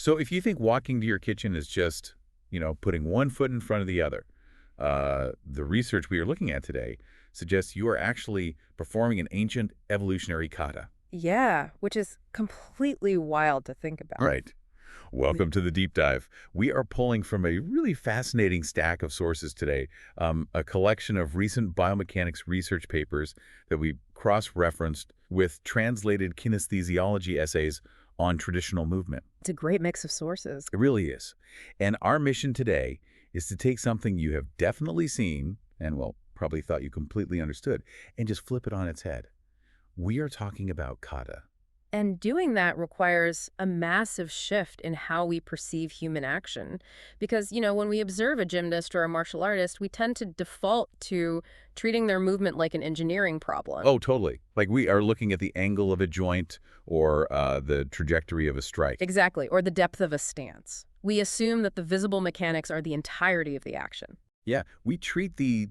So if you think walking to your kitchen is just, putting one foot in front of the other, the research we are looking at today suggests you are actually performing an ancient evolutionary kata. Yeah, which is completely wild to think about. Right. Welcome to the deep dive. We are pulling from a really fascinating stack of sources today, a collection of recent biomechanics research papers that we cross-referenced with translated kinesthesiology essays on traditional movement. It's a great mix of sources. It really is. And our mission today is to take something you have definitely seen and, well, probably thought you completely understood and just flip it on its head. We are talking about kata. And doing that requires a massive shift in how we perceive human action. Because, when we observe a gymnast or a martial artist, we tend to default to treating their movement like an engineering problem. Oh, totally. Like we are looking at the angle of a joint or the trajectory of a strike. Exactly, or the depth of a stance. We assume that the visible mechanics are the entirety of the action. Yeah, we treat the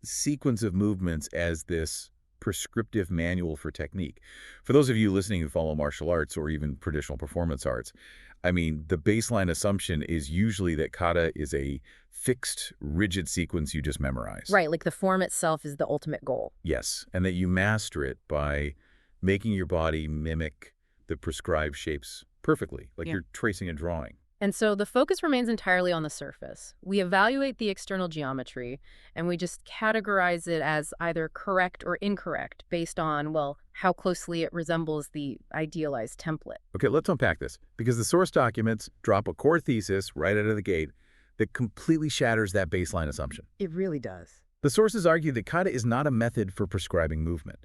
sequence of movements as this prescriptive manual for technique. For those of you listening who follow martial arts or even traditional performance arts, I mean, the baseline assumption is usually that kata is a fixed, rigid sequence you just memorize. Right, like the form itself is the ultimate goal. Yes, and that you master it by making your body mimic the prescribed shapes perfectly, like Yeah. you're tracing a drawing. And so the focus remains entirely on the surface. We evaluate the external geometry, and we just categorize it as either correct or incorrect based on, well, how closely it resembles the idealized template. Okay, let's unpack this, because the source documents drop a core thesis right out of the gate that completely shatters that baseline assumption. It really does. The sources argue that kata is not a method for prescribing movement.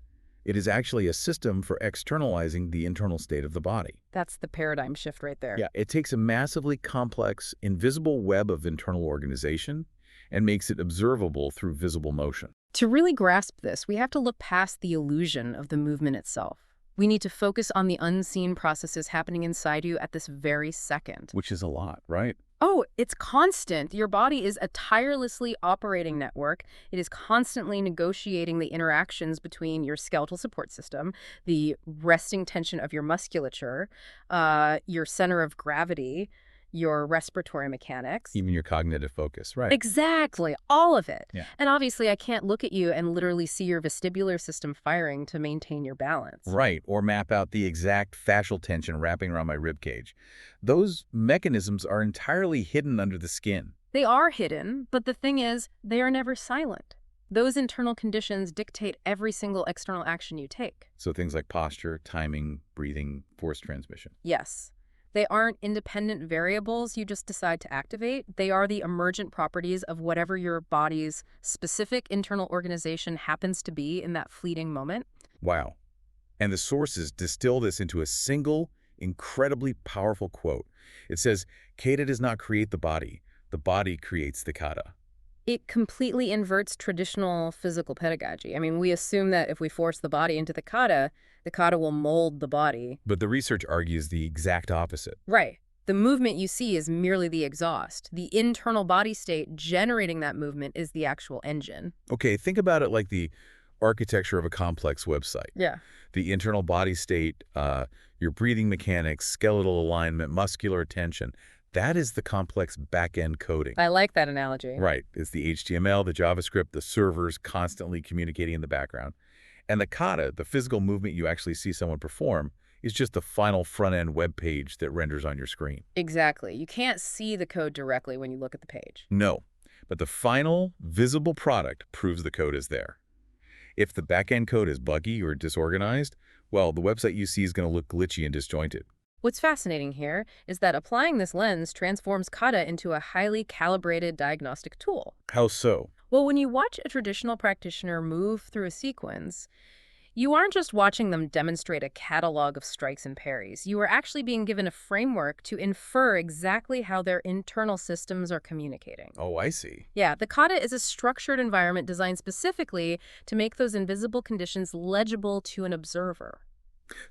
It is actually a system for externalizing the internal state of the body. That's the paradigm shift right there. Yeah, it takes a massively complex, invisible web of internal organization and makes it observable through visible motion. To really grasp this, we have to look past the illusion of the movement itself. We need to focus on the unseen processes happening inside you at this very second. Which is a lot, right? Oh, it's constant. Your body is a tirelessly operating network. It is constantly negotiating the interactions between your skeletal support system, the resting tension of your musculature, your center of gravity, your respiratory mechanics. Even your cognitive focus, right? Exactly, all of it. Yeah. And obviously, I can't look at you and literally see your vestibular system firing to maintain your balance. Right, or map out the exact fascial tension wrapping around my rib cage. Those mechanisms are entirely hidden under the skin. They are hidden, but the thing is, they are never silent. Those internal conditions dictate every single external action you take. So things like posture, timing, breathing, force transmission. Yes. They aren't independent variables you just decide to activate. They are the emergent properties of whatever your body's specific internal organization happens to be in that fleeting moment. Wow. And the sources distill this into a single, incredibly powerful quote. It says, "Kata does not create the body creates the kata." It completely inverts traditional physical pedagogy. I mean, we assume that if we force the body into the kata will mold the body. But the research argues the exact opposite. Right. The movement you see is merely the exhaust. The internal body state generating that movement is the actual engine. Okay, think about it like the architecture of a complex website. Yeah. The internal body state, your breathing mechanics, skeletal alignment, muscular tension, that is the complex back-end coding. I like that analogy. Right. It's the HTML, the JavaScript, the servers constantly communicating in the background. And the kata, the physical movement you actually see someone perform, is just the final front-end web page that renders on your screen. Exactly. You can't see the code directly when you look at the page. No, but the final visible product proves the code is there. If the back-end code is buggy or disorganized, well, the website you see is going to look glitchy and disjointed. What's fascinating here is that applying this lens transforms kata into a highly calibrated diagnostic tool. How so? Well, when you watch a traditional practitioner move through a sequence, you aren't just watching them demonstrate a catalog of strikes and parries. You are actually being given a framework to infer exactly how their internal systems are communicating. Oh, I see. Yeah, the kata is a structured environment designed specifically to make those invisible conditions legible to an observer.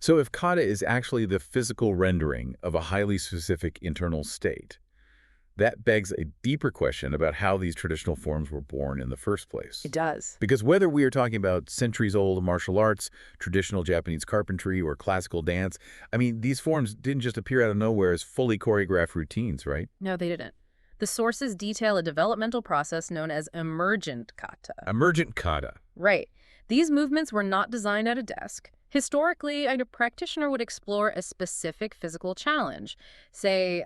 So if kata is actually the physical rendering of a highly specific internal state, That begs a deeper question about how these traditional forms were born in the first place. It does. Because whether we are talking about centuries-old martial arts, traditional Japanese carpentry, or classical dance, I mean, these forms didn't just appear out of nowhere as fully choreographed routines, right? No, they didn't. The sources detail a developmental process known as emergent kata. Emergent kata. Right. These movements were not designed at a desk. Historically, a practitioner would explore a specific physical challenge, say,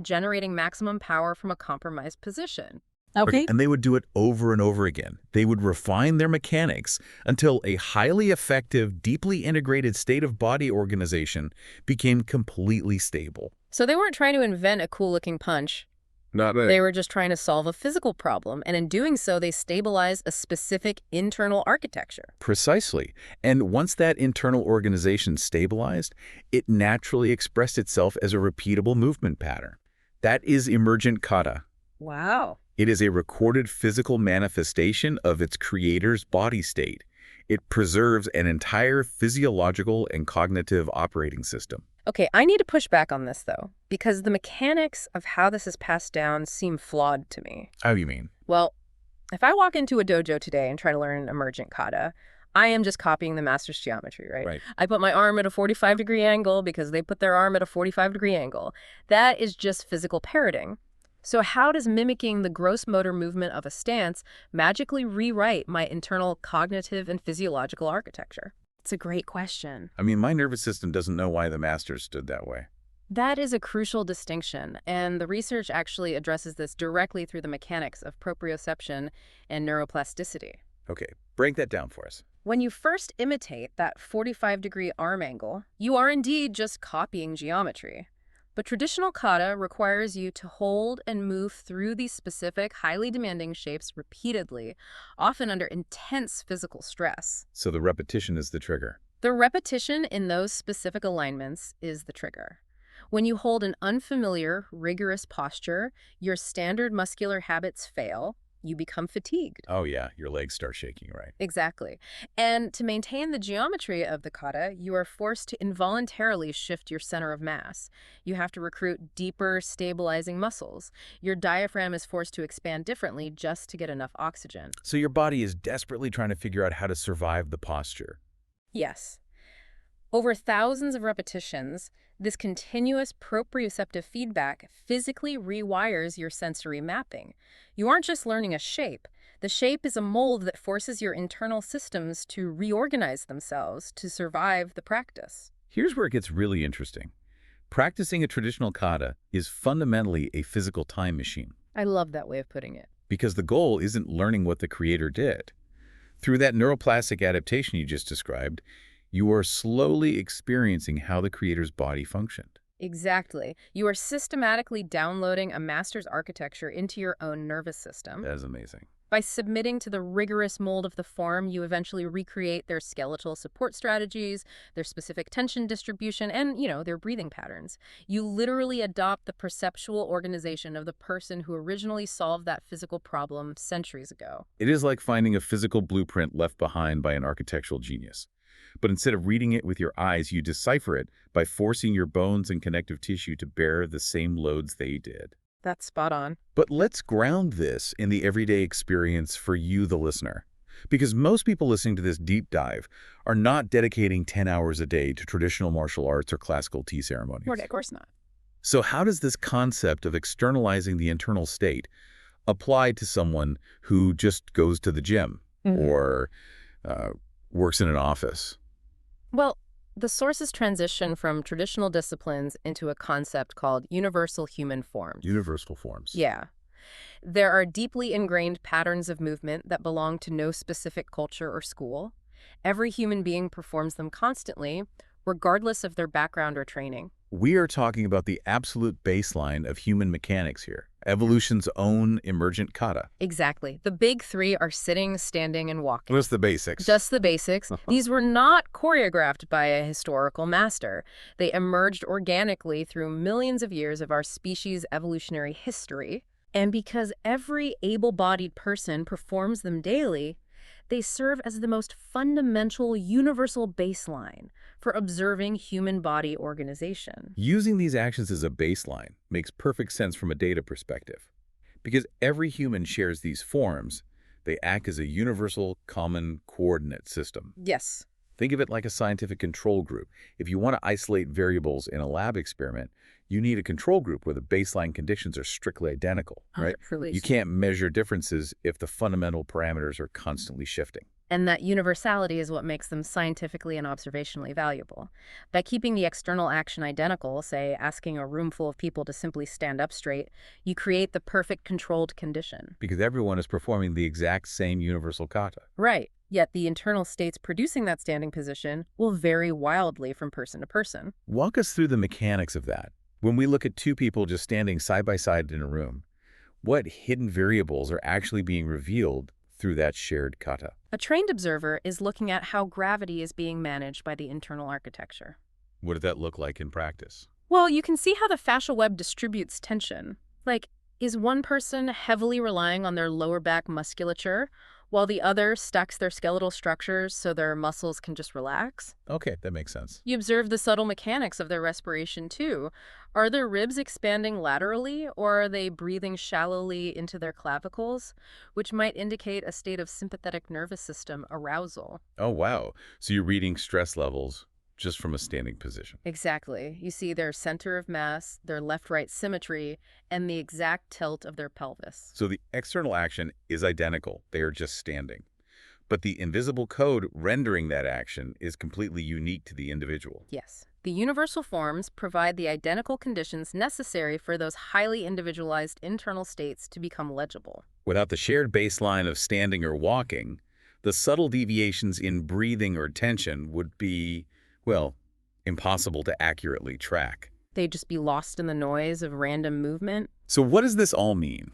generating maximum power from a compromised position. Okay. Okay. And they would do it over and over again. They would refine their mechanics until a highly effective, deeply integrated state of body organization became completely stable. So they weren't trying to invent a cool-looking punch. Not really. They were just trying to solve a physical problem, and in doing so, they stabilized a specific internal architecture. Precisely. And once that internal organization stabilized, it naturally expressed itself as a repeatable movement pattern. That is emergent kata. Wow. It is a recorded physical manifestation of its creator's body state. It preserves an entire physiological and cognitive operating system. Okay, I need to push back on this, though, because the mechanics of how this is passed down seem flawed to me. How do you mean? Well, if I walk into a dojo today and try to learn emergent kata, I am just copying the master's geometry, right? Right. I put my arm at a 45-degree angle because they put their arm at a 45-degree angle. That is just physical parroting. So how does mimicking the gross motor movement of a stance magically rewrite my internal cognitive and physiological architecture? It's a great question. I mean, my nervous system doesn't know why the masters stood that way. That is a crucial distinction, and the research actually addresses this directly through the mechanics of proprioception and neuroplasticity. Okay, break that down for us. When you first imitate that 45-degree arm angle, you are indeed just copying geometry. But traditional kata requires you to hold and move through these specific, highly demanding shapes repeatedly, often under intense physical stress. So the repetition is the trigger. The repetition in those specific alignments is the trigger. When you hold an unfamiliar, rigorous posture, your standard muscular habits fail. You become fatigued. Oh yeah, your legs start shaking, right? Exactly. And to maintain the geometry of the kata, you are forced to involuntarily shift your center of mass. You have to recruit deeper, stabilizing muscles. Your diaphragm is forced to expand differently just to get enough oxygen. So your body is desperately trying to figure out how to survive the posture. Yes. Over thousands of repetitions, this continuous proprioceptive feedback physically rewires your sensory mapping. You aren't just learning a shape. The shape is a mold that forces your internal systems to reorganize themselves to survive the practice. Here's where it gets really interesting. Practicing a traditional kata is fundamentally a physical time machine, I love that way of putting it. because the goal isn't learning what the creator did. Through that neuroplastic adaptation you just described, you are slowly experiencing how the creator's body functioned. Exactly. You are systematically downloading a master's architecture into your own nervous system. That is amazing. By submitting to the rigorous mold of the form, you eventually recreate their skeletal support strategies, their specific tension distribution, and, their breathing patterns. You literally adopt the perceptual organization of the person who originally solved that physical problem centuries ago. It is like finding a physical blueprint left behind by an architectural genius. But instead of reading it with your eyes, you decipher it by forcing your bones and connective tissue to bear the same loads they did. That's spot on. But let's ground this in the everyday experience for you, the listener. Because most people listening to this deep dive are not dedicating 10 hours a day to traditional martial arts or classical tea ceremonies. Of course not. So how does this concept of externalizing the internal state apply to someone who just goes to the gym or works in an office? Well, the sources transition from traditional disciplines into a concept called universal human forms. Universal forms. Yeah. There are deeply ingrained patterns of movement that belong to no specific culture or school. Every human being performs them constantly, regardless of their background or training. We are talking about the absolute baseline of human mechanics here, evolution's own emergent kata. Exactly. The big three are sitting, standing, and walking. What's the basics? Just the basics. These were not choreographed by a historical master. They emerged organically through millions of years of our species' evolutionary history. And because every able-bodied person performs them daily, They serve as the most fundamental, universal baseline for observing human body organization. Using these actions as a baseline makes perfect sense from a data perspective. Because every human shares these forms, they act as a universal common coordinate system. Yes. Think of it like a scientific control group. If you want to isolate variables in a lab experiment, you need a control group where the baseline conditions are strictly identical, right? You can't measure differences if the fundamental parameters are constantly shifting. And that universality is what makes them scientifically and observationally valuable. By keeping the external action identical, say asking a room full of people to simply stand up straight, you create the perfect controlled condition. Because everyone is performing the exact same universal kata. Right. Yet the internal states producing that standing position will vary wildly from person to person. Walk us through the mechanics of that. When we look at two people just standing side by side in a room, what hidden variables are actually being revealed through that shared kata? A trained observer is looking at how gravity is being managed by the internal architecture. What did that look like in practice? Well, you can see how the fascial web distributes tension. Like, is one person heavily relying on their lower back musculature, while the other stacks their skeletal structures so their muscles can just relax? Okay, that makes sense. You observe the subtle mechanics of their respiration, too. Are their ribs expanding laterally, or are they breathing shallowly into their clavicles, which might indicate a state of sympathetic nervous system arousal? Oh, wow. So you're reading stress levels just from a standing position. Exactly. You see their center of mass, their left-right symmetry, and the exact tilt of their pelvis. So the external action is identical. They are just standing. But the invisible code rendering that action is completely unique to the individual. Yes. The universal forms provide the identical conditions necessary for those highly individualized internal states to become legible. Without the shared baseline of standing or walking, the subtle deviations in breathing or tension would be, well, impossible to accurately track. They'd just be lost in the noise of random movement. So what does this all mean?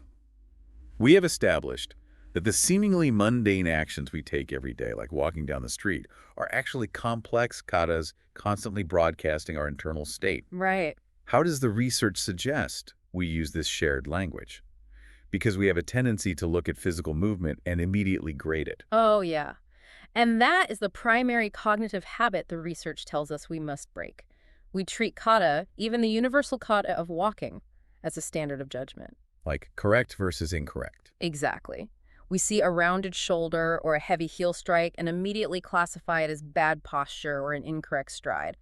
We have established that the seemingly mundane actions we take every day, like walking down the street, are actually complex katas constantly broadcasting our internal state. Right. How does the research suggest we use this shared language? Because we have a tendency to look at physical movement and immediately grade it. Oh, yeah. And that is the primary cognitive habit the research tells us we must break. We treat kata, even the universal kata of walking, as a standard of judgment. Like correct versus incorrect. Exactly. We see a rounded shoulder or a heavy heel strike and immediately classify it as bad posture or an incorrect stride.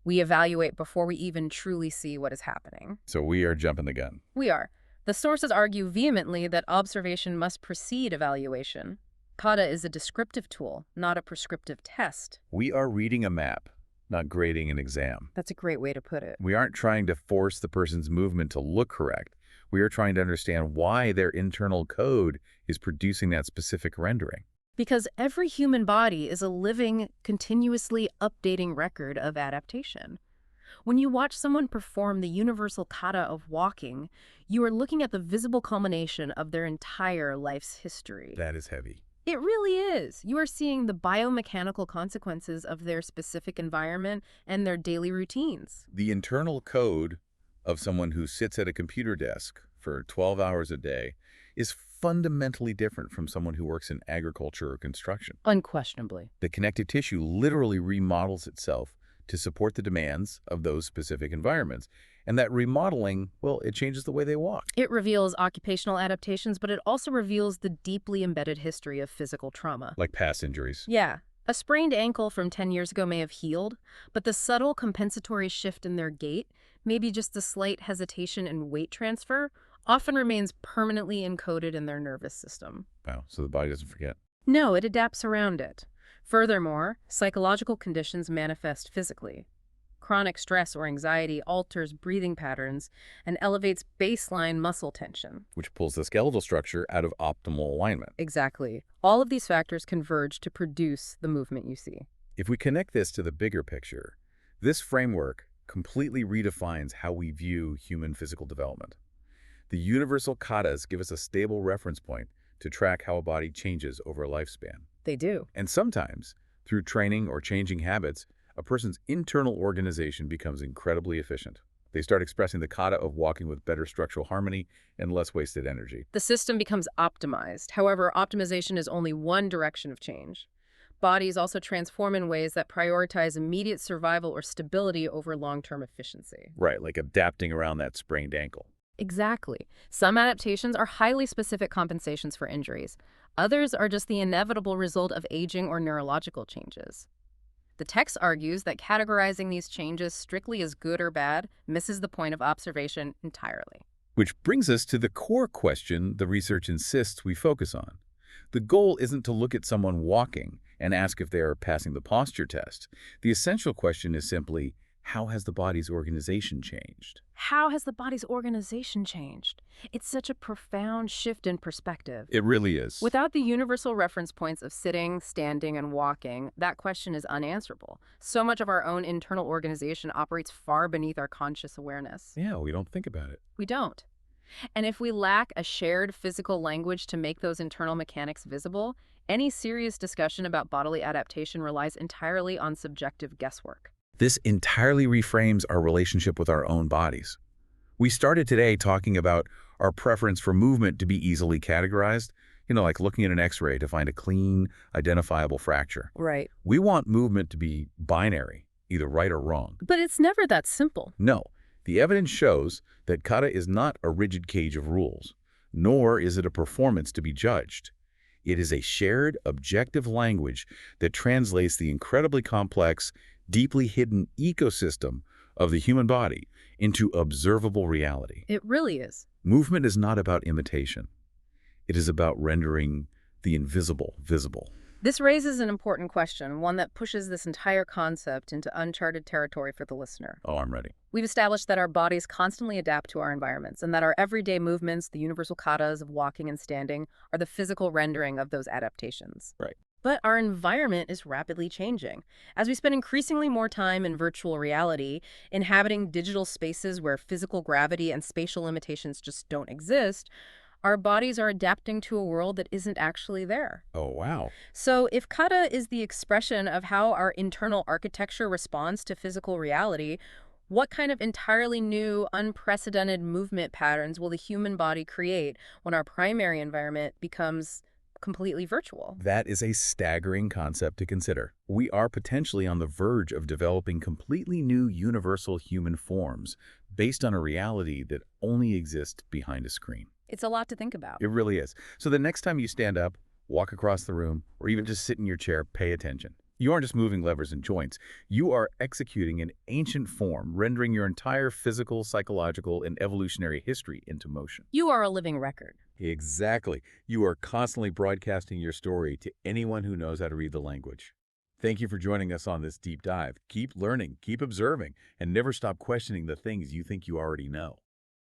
We evaluate before we even truly see what is happening. So we are jumping the gun. We are. The sources argue vehemently that observation must precede evaluation. Kata is a descriptive tool, not a prescriptive test. We are reading a map, not grading an exam. That's a great way to put it. We aren't trying to force the person's movement to look correct. We are trying to understand why their internal code is producing that specific rendering. Because every human body is a living, continuously updating record of adaptation. When you watch someone perform the universal kata of walking, you are looking at the visible culmination of their entire life's history. That is heavy. It really is. You are seeing the biomechanical consequences of their specific environment and their daily routines. The internal code of someone who sits at a computer desk for 12 hours a day is fundamentally different from someone who works in agriculture or construction. Unquestionably. The connective tissue literally remodels itself to support the demands of those specific environments. And that remodeling, well, it changes the way they walk. It reveals occupational adaptations, but it also reveals the deeply embedded history of physical trauma. Like past injuries. Yeah. A sprained ankle from 10 years ago may have healed, but the subtle compensatory shift in their gait, maybe just a slight hesitation in weight transfer, often remains permanently encoded in their nervous system. Wow, so the body doesn't forget. No, it adapts around it. Furthermore, psychological conditions manifest physically. Chronic stress or anxiety alters breathing patterns and elevates baseline muscle tension. Which pulls the skeletal structure out of optimal alignment. Exactly. All of these factors converge to produce the movement you see. If we connect this to the bigger picture, this framework completely redefines how we view human physical development. The universal katas give us a stable reference point to track how a body changes over a lifespan. They do. And sometimes, through training or changing habits, a person's internal organization becomes incredibly efficient. They start expressing the kata of walking with better structural harmony and less wasted energy. The system becomes optimized. However, optimization is only one direction of change. Bodies also transform in ways that prioritize immediate survival or stability over long-term efficiency. Right, like adapting around that sprained ankle. Exactly. Some adaptations are highly specific compensations for injuries. Others are just the inevitable result of aging or neurological changes. The text argues that categorizing these changes strictly as good or bad misses the point of observation entirely. Which brings us to the core question the research insists we focus on. The goal isn't to look at someone walking and ask if they are passing the posture test. The essential question is simply, how has the body's organization changed? How has the body's organization changed? It's such a profound shift in perspective. It really is. Without the universal reference points of sitting, standing, and walking, that question is unanswerable. So much of our own internal organization operates far beneath our conscious awareness. Yeah, we don't think about it. We don't. And if we lack a shared physical language to make those internal mechanics visible, any serious discussion about bodily adaptation relies entirely on subjective guesswork. This entirely reframes our relationship with our own bodies. We started today talking about our preference for movement to be easily categorized, like looking at an X-ray to find a clean, identifiable fracture. Right. We want movement to be binary, either right or wrong. But it's never that simple. No, the evidence shows that kata is not a rigid cage of rules, nor is it a performance to be judged. It is a shared, objective language that translates the incredibly complex, deeply hidden ecosystem of the human body into observable reality. It really is. Movement is not about imitation. It is about rendering the invisible visible. This raises an important question, one that pushes this entire concept into uncharted territory for the listener. Oh, I'm ready. We've established that our bodies constantly adapt to our environments and that our everyday movements, the universal katas of walking and standing, are the physical rendering of those adaptations. Right. But our environment is rapidly changing. As we spend increasingly more time in virtual reality, inhabiting digital spaces where physical gravity and spatial limitations just don't exist, our bodies are adapting to a world that isn't actually there. Oh, wow. So if kata is the expression of how our internal architecture responds to physical reality, what kind of entirely new, unprecedented movement patterns will the human body create when our primary environment becomes completely virtual? That is a staggering concept to consider. We are potentially on the verge of developing completely new universal human forms based on a reality that only exists behind a screen. It's a lot to think about. It really is. So the next time you stand up, walk across the room, or even just sit in your chair, pay attention. You aren't just moving levers and joints. You are executing an ancient form, rendering your entire physical, psychological, and evolutionary history into motion. You are a living record. Exactly. You are constantly broadcasting your story to anyone who knows how to read the language. Thank you for joining us on this deep dive. Keep learning, keep observing, and never stop questioning the things you think you already know.